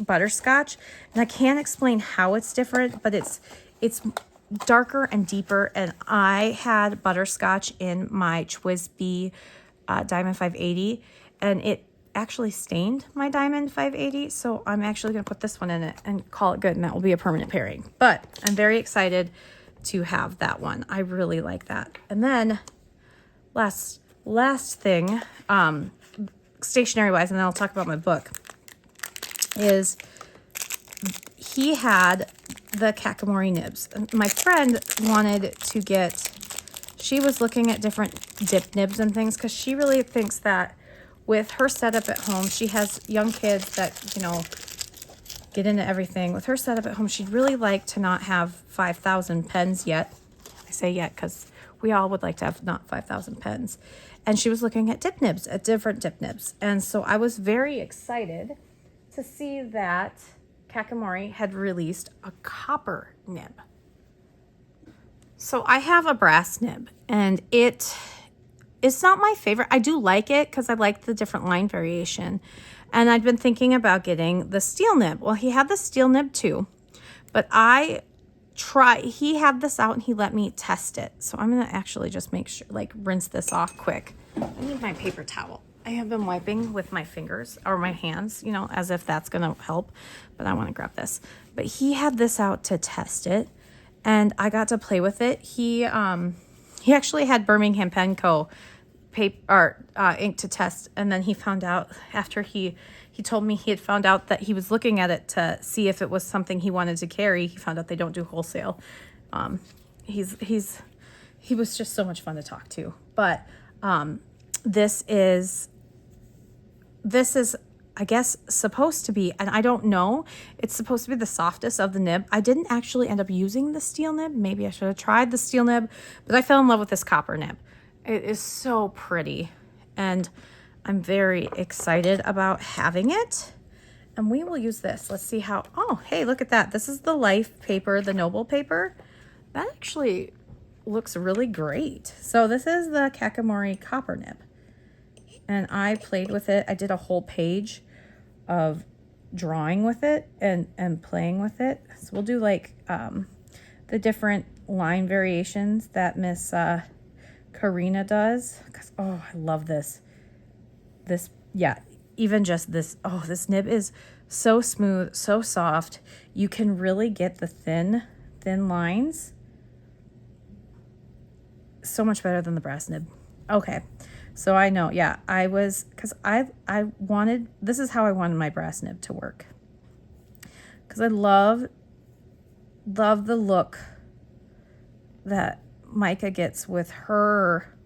Speaker 1: Butterscotch, and I can't explain how it's different, but it's darker and deeper. And I had butterscotch in my Twisby Diamond 580, and it actually stained my Diamond 580, so I'm actually going to put this one in it and call it good, and that will be a permanent pairing. But I'm very excited to have that one. I really like that. And then last thing, stationery wise, and then I'll talk about my book, is he had the Kakamori nibs. My friend wanted to get, she was looking at different dip nibs and things, because she really thinks that with her setup at home, she has young kids that, you know, get into everything. With her setup at home, she'd really like to not have 5,000 pens yet. I say yet because we all would like to have not 5,000 pens. And she was looking at dip nibs, at different dip nibs. And so I was very excited to see that Kakamori had released a copper nib. So I have a brass nib, and it's not my favorite. I do like it because I like the different line variation. And I'd been thinking about getting the steel nib. Well, he had the steel nib too, but he had this out and he let me test it. So I'm going to actually just make sure, like, rinse this off quick. I need my paper towel. I have been wiping with my fingers or my hands, you know, as if that's going to help, but I want to grab this. But he had this out to test it, and I got to play with it. He actually had Birmingham Pen Co. Ink to test, and then he found out after he told me he had found out that he was looking at it to see if it was something he wanted to carry. He found out they don't do wholesale. He was just so much fun to talk to. But this is, I guess, supposed to be, and I don't know, it's supposed to be the softest of the nib. I didn't actually end up using the steel nib. Maybe I should have tried the steel nib, but I fell in love with this copper nib. It is so pretty, and I'm very excited about having it. And we will use this. Let's see how, oh, hey, look at that. This is the Life paper, the Noble paper. That actually looks really great. So this is the Kakamori copper nib. And I played with it. I did a whole page of drawing with it and playing with it. So we'll do like the different line variations that Miss Karina does. Cause, oh, I love this. Yeah, even just this. Oh, this nib is so smooth, so soft. You can really get the thin thin lines. So much better than the brass nib. Okay, so I know, yeah, because I wanted, this is how I wanted my brass nib to work. Because I love the look that Micah gets with her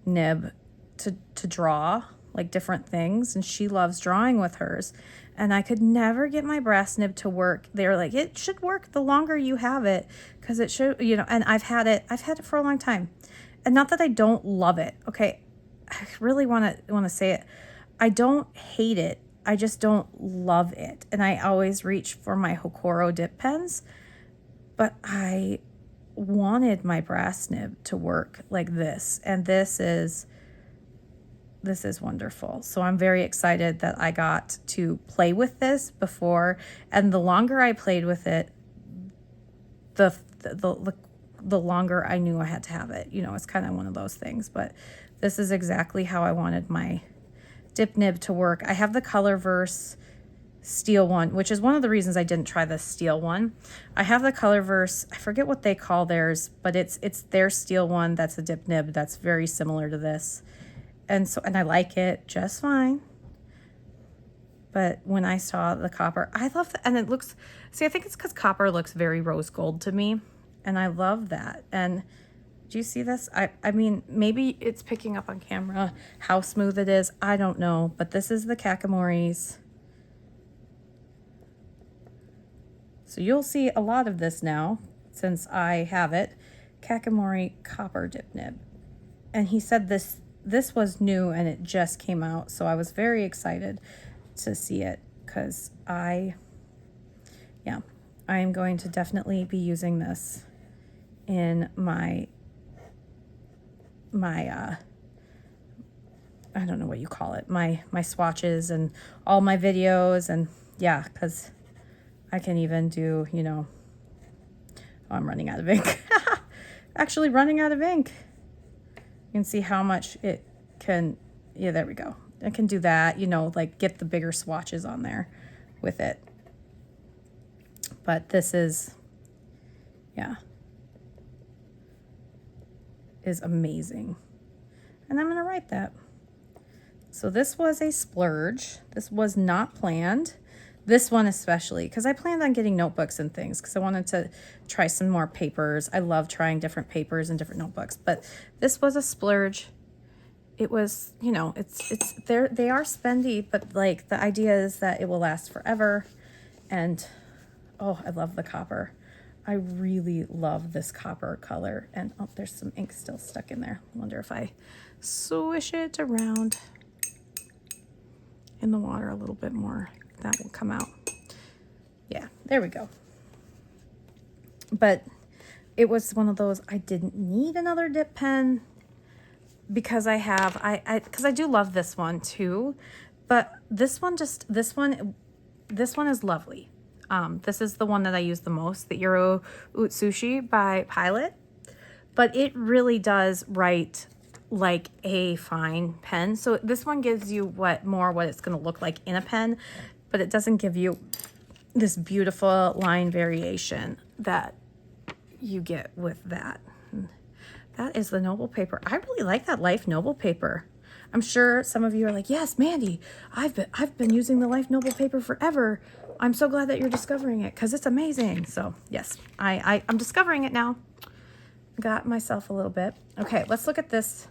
Speaker 1: nib to draw like different things, and she loves drawing with hers, and I could never get my brass nib to work. They were like, it should work the longer you have it, because it should, you know, and I've had it for a long time, and not that I don't love it, okay, I really want to say it, I don't hate it, I just don't love it, and I always reach for my Hokoro dip pens, but I wanted my brass nib to work like this, and this is wonderful. So I'm very excited that I got to play with this before, and the longer I played with it, the longer I knew I had to have it. You know, it's kind of one of those things, but this is exactly how I wanted my dip nib to work. I have the Colorverse steel one, which is one of the reasons I didn't try the steel one. I have the Colorverse, I forget what they call theirs, but it's their steel one that's a dip nib that's very similar to this. And I like it just fine. But when I saw the copper, I love that. And it looks, see, I think it's because copper looks very rose gold to me. And I love that. And do you see this? I mean, maybe it's picking up on camera how smooth it is. I don't know. But this is the Kakamori's. So you'll see a lot of this now since I have it. Kakamori copper dip nib. And he said this was new and it just came out, so I was very excited to see it, because I am going to definitely be using this in my I don't know what you call it, my swatches and all my videos, and yeah, because I can even do, you know, oh, I'm running out of ink. Actually running out of ink. You can see how much it can, yeah, there we go. I can do that, you know, like get the bigger swatches on there with it. But this is, yeah, is amazing. And I'm going to write that. So this was a splurge. This was not planned. This one especially, because I planned on getting notebooks and things, because I wanted to try some more papers. I love trying different papers and different notebooks, but this was a splurge. It was, you know, they are spendy, but like the idea is that it will last forever. And oh, I love the copper. I really love this copper color. And oh, there's some ink still stuck in there. I wonder if I swish it around in the water a little bit more, that will come out. Yeah, there we go. But it was one of those, I didn't need another dip pen, because I do love this one too, but this one is lovely. This is the one that I use the most, the Euro Utsushi by Pilot, but it really does write like a fine pen. So this one gives you what it's going to look like in a pen, but it doesn't give you this beautiful line variation that you get with that. That is the Noble paper. I really like that Life Noble paper. I'm sure some of you are like, yes, Mandy, I've been using the Life Noble paper forever. I'm so glad that you're discovering it, because it's amazing. So yes, I'm discovering it now. Got myself a little bit. Okay, let's look at this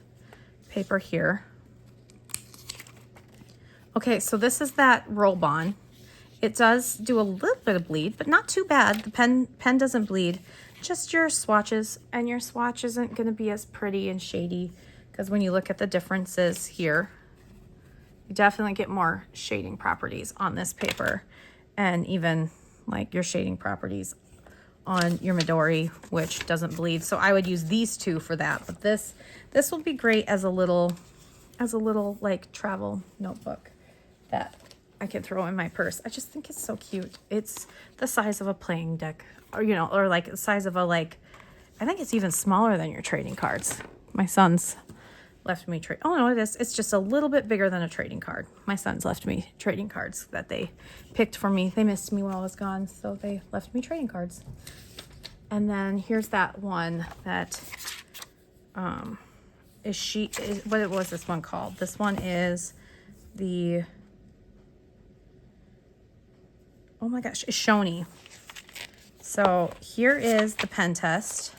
Speaker 1: paper here. Okay, so this is that Roll-On. It does do a little bit of bleed, but not too bad. The pen doesn't bleed. Just your swatches, and your swatch isn't going to be as pretty and shady, because when you look at the differences here, you definitely get more shading properties on this paper, and even like your shading properties on your Midori, which doesn't bleed. So I would use these two for that, but this will be great as a little like travel notebook that I can throw in my purse. I just think it's so cute. It's the size of a playing deck, or, you know, or like the size of a, like, I think it's even smaller than your trading cards. My son's left me oh no, it's just a little bit bigger than a trading card. My son's left me trading cards that they picked for me. They missed me while I was gone, so they left me trading cards. And then here's that one that what was this one called? This one is the, oh my gosh, it's Shoni. So here is the pen test.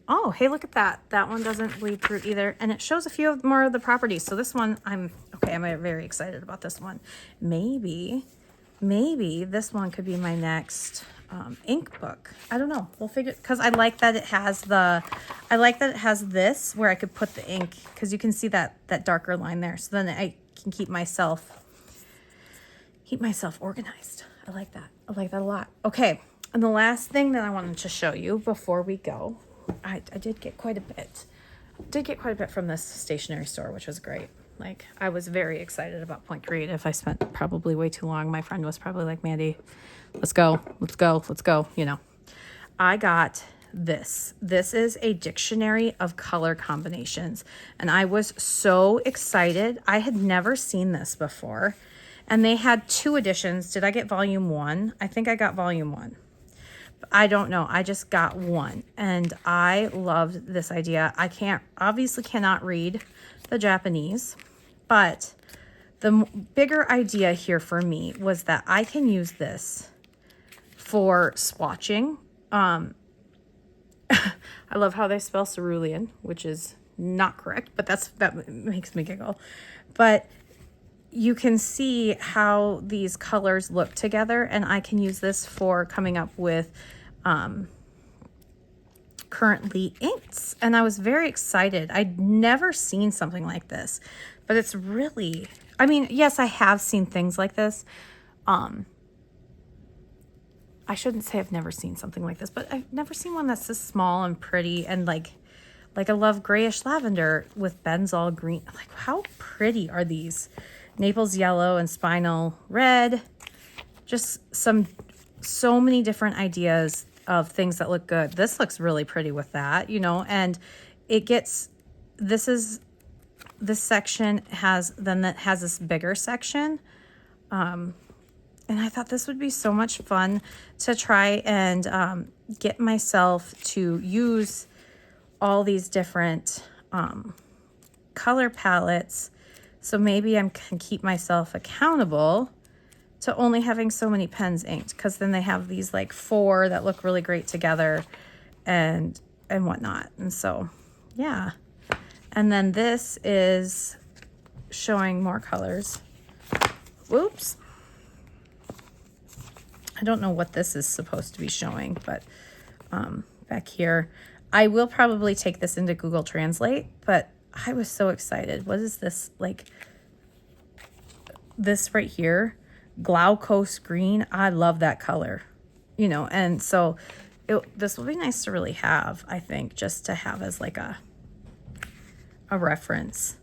Speaker 1: Oh, hey, look at that. That one doesn't bleed through either. And it shows a few more of the properties. So this one, I'm very excited about this one. Maybe this one could be my next ink book. I don't know. We'll figure, because I like that it has this where I could put the ink, because you can see that darker line there. So then I can keep myself organized. I like that. I like that a lot. Okay. And the last thing that I wanted to show you before we go, I did get quite a bit from this stationery store, which was great. Like, I was very excited about Point Creative. I spent probably way too long. My friend was probably like, Mandy, let's go. You know, I got this. This is a dictionary of color combinations. And I was so excited. I had never seen this before. And they had 2 editions. Did I get volume 1? I think I got volume 1. I don't know. I just got 1. And I loved this idea. I obviously cannot read the Japanese, but the bigger idea here for me was that I can use this for swatching. I love how they spell cerulean, which is not correct, but that makes me giggle. But you can see how these colors look together, and I can use this for coming up with currently inks. And I was very excited. I'd never seen something like this, but it's really, I mean, yes, I have seen things like this. I shouldn't say I've never seen something like this, but I've never seen one that's this small and pretty, and like I love grayish lavender with benzol green. Like, how pretty are these? Naples yellow and spinal red. Just so many different ideas of things that look good. This looks really pretty with that, you know, and this section has this bigger section. And I thought this would be so much fun to try and get myself to use all these different color palettes. So maybe I can keep myself accountable to only having so many pens inked, because then they have these like 4 that look really great together and whatnot. And so, yeah. And then this is showing more colors. Whoops. I don't know what this is supposed to be showing, but back here, I will probably take this into Google Translate, but I was so excited. What is this? Like, this right here, Glaucose green. I love that color, you know, and so this will be nice to really have, I think, just to have as like a reference.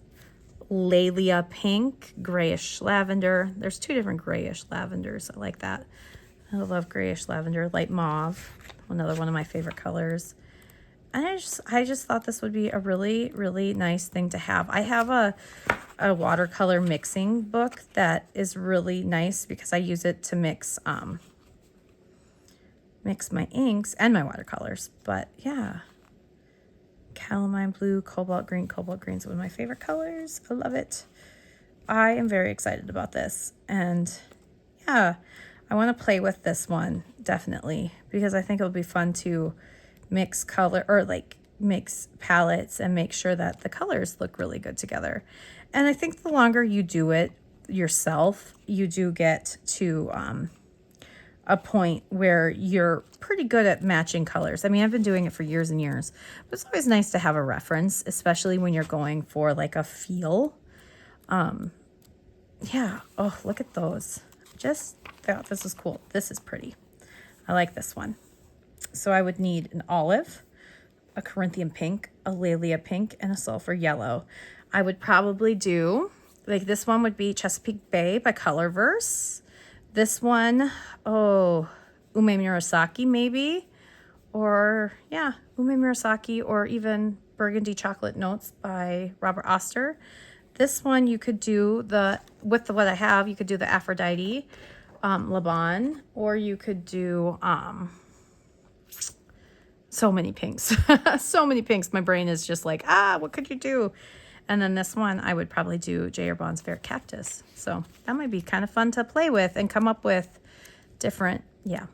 Speaker 1: Lalia pink, grayish lavender. There's 2 different grayish lavenders. I like that. I love grayish lavender. Light mauve, another one of my favorite colors. And I just thought this would be a really, really nice thing to have. I have a watercolor mixing book that is really nice because I use it to mix my inks and my watercolors. But yeah, calamine blue, cobalt green. Cobalt green is one of my favorite colors. I love it. I am very excited about this. And yeah, I want to play with this one definitely, because I think it would be fun to mix color, or like mix palettes and make sure that the colors look really good together. And I think the longer you do it yourself, you do get to a point where you're pretty good at matching colors. I mean, I've been doing it for years and years, but it's always nice to have a reference, especially when you're going for like a feel. Yeah. Oh, look at those. Just thought this was cool. This is pretty. I like this one. So I would need an olive, a Corinthian pink, a Lalia pink, and a sulfur yellow. I would probably do, like, this one would be Chesapeake Bay by Colorverse. This one, Ume Murasaki maybe, or yeah, Ume Murasaki, or even Burgundy Chocolate Notes by Robert Oster. This one you could do what I have, you could do the Aphrodite, Le Bon, or you could do, so many pinks. So many pinks. My brain is just like, what could you do? And then this one, I would probably do J.R. Bond's Fair Cactus. So that might be kind of fun to play with and come up with different, yeah,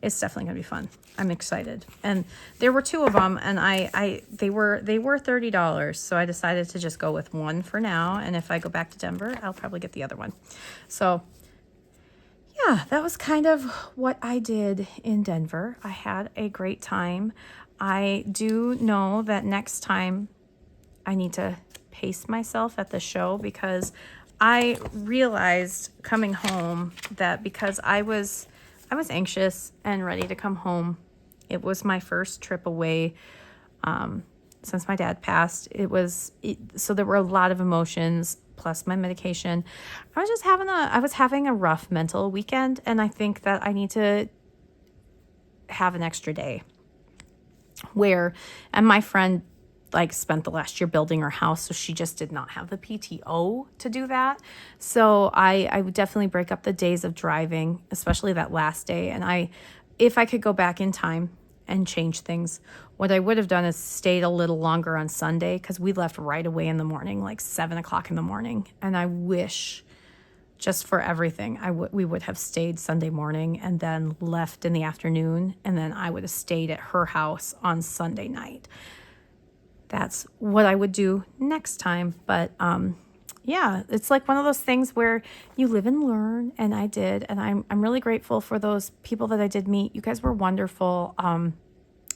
Speaker 1: it's definitely going to be fun. I'm excited. And there were 2 of them, and they were $30. So I decided to just go with one for now. And if I go back to Denver, I'll probably get the other one. So yeah, that was kind of what I did in Denver. I had a great time. I do know that next time I need to pace myself at the show, because I realized coming home that because I was anxious and ready to come home. It was my first trip away since my dad passed. So there were a lot of emotions plus my medication. I was having a rough mental weekend, and I think that I need to have an extra day and my friend spent the last year building her house, so she just did not have the PTO to do that. So I would definitely break up the days of driving, especially that last day. And if I could go back in time and change things, what I would have done is stayed a little longer on Sunday, because we left right away in the morning, like 7 o'clock in the morning. And I wish, just for everything, we would have stayed Sunday morning and then left in the afternoon, and then I would have stayed at her house on Sunday night. That's what I would do next time. But yeah, it's like one of those things where you live and learn, and I did. And I'm really grateful for those people that I did meet. You guys were wonderful.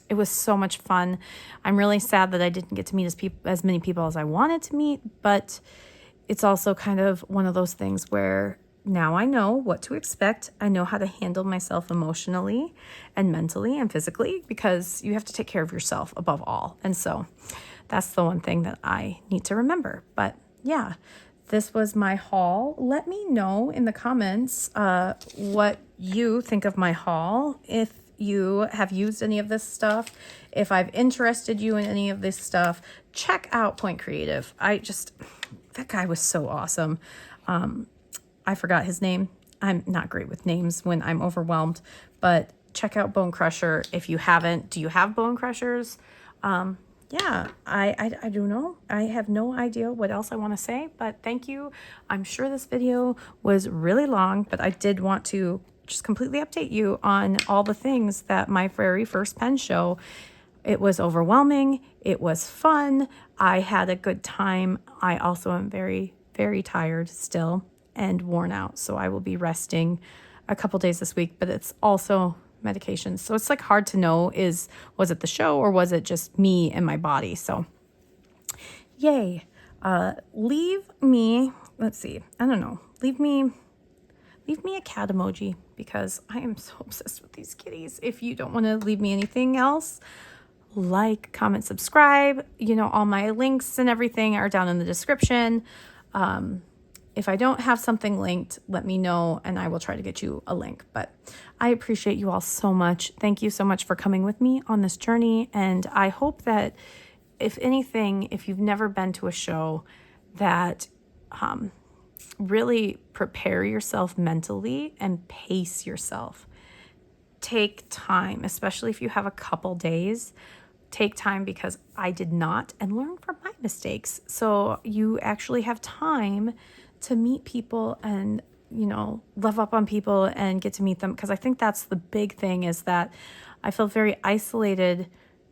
Speaker 1: It was so much fun. I'm really sad that I didn't get to meet as many people as I wanted to meet, but it's also kind of one of those things where now I know what to expect. I know how to handle myself emotionally and mentally and physically, because you have to take care of yourself above all. And so that's the one thing that I need to remember. But yeah, this was my haul. Let me know in the comments what you think of my haul. If you have used any of this stuff, if I've interested you in any of this stuff, check out Point Creative. That guy was so awesome. I forgot his name. I'm not great with names when I'm overwhelmed, but check out Bone Crusher if you haven't. Do you have Bone Crushers? Yeah, I don't know. I have no idea what else I want to say, but thank you. I'm sure this video was really long, but I did want to just completely update you on all the things that my very first pen show. It was overwhelming. It was fun. I had a good time. I also am very, very tired still and worn out. So I will be resting a couple days this week, but it's also medications. So it's hard to know, was it the show or was it just me and my body? So yay. Leave me, let's see. I don't know. Leave me a cat emoji, because I am so obsessed with these kitties. If you don't want to leave me anything else, like, comment, subscribe. All my links and everything are down in the description. If I don't have something linked, let me know and I will try to get you a link. But I appreciate you all so much. Thank you so much for coming with me on this journey. And I hope that, if anything, if you've never been to a show, that really prepare yourself mentally and pace yourself. Take time, especially if you have a couple days. Take time, because I did not, and learn from my mistakes. So you actually have time to meet people and, love up on people and get to meet them. Because I think that's the big thing, is that I felt very isolated,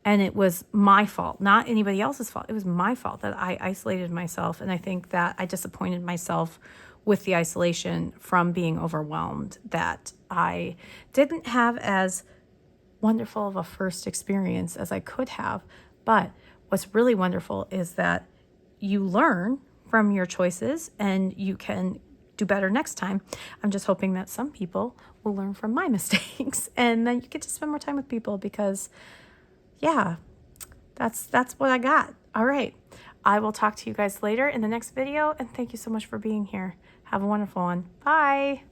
Speaker 1: and it was my fault, not anybody else's fault. It was my fault that I isolated myself. And I think that I disappointed myself with the isolation from being overwhelmed, that I didn't have as wonderful of a first experience as I could have. But what's really wonderful is that you learn from your choices and you can do better next time. I'm just hoping that some people will learn from my mistakes, and then you get to spend more time with people, because yeah, that's what I got. All right. I will talk to you guys later in the next video, and thank you so much for being here. Have a wonderful one. Bye.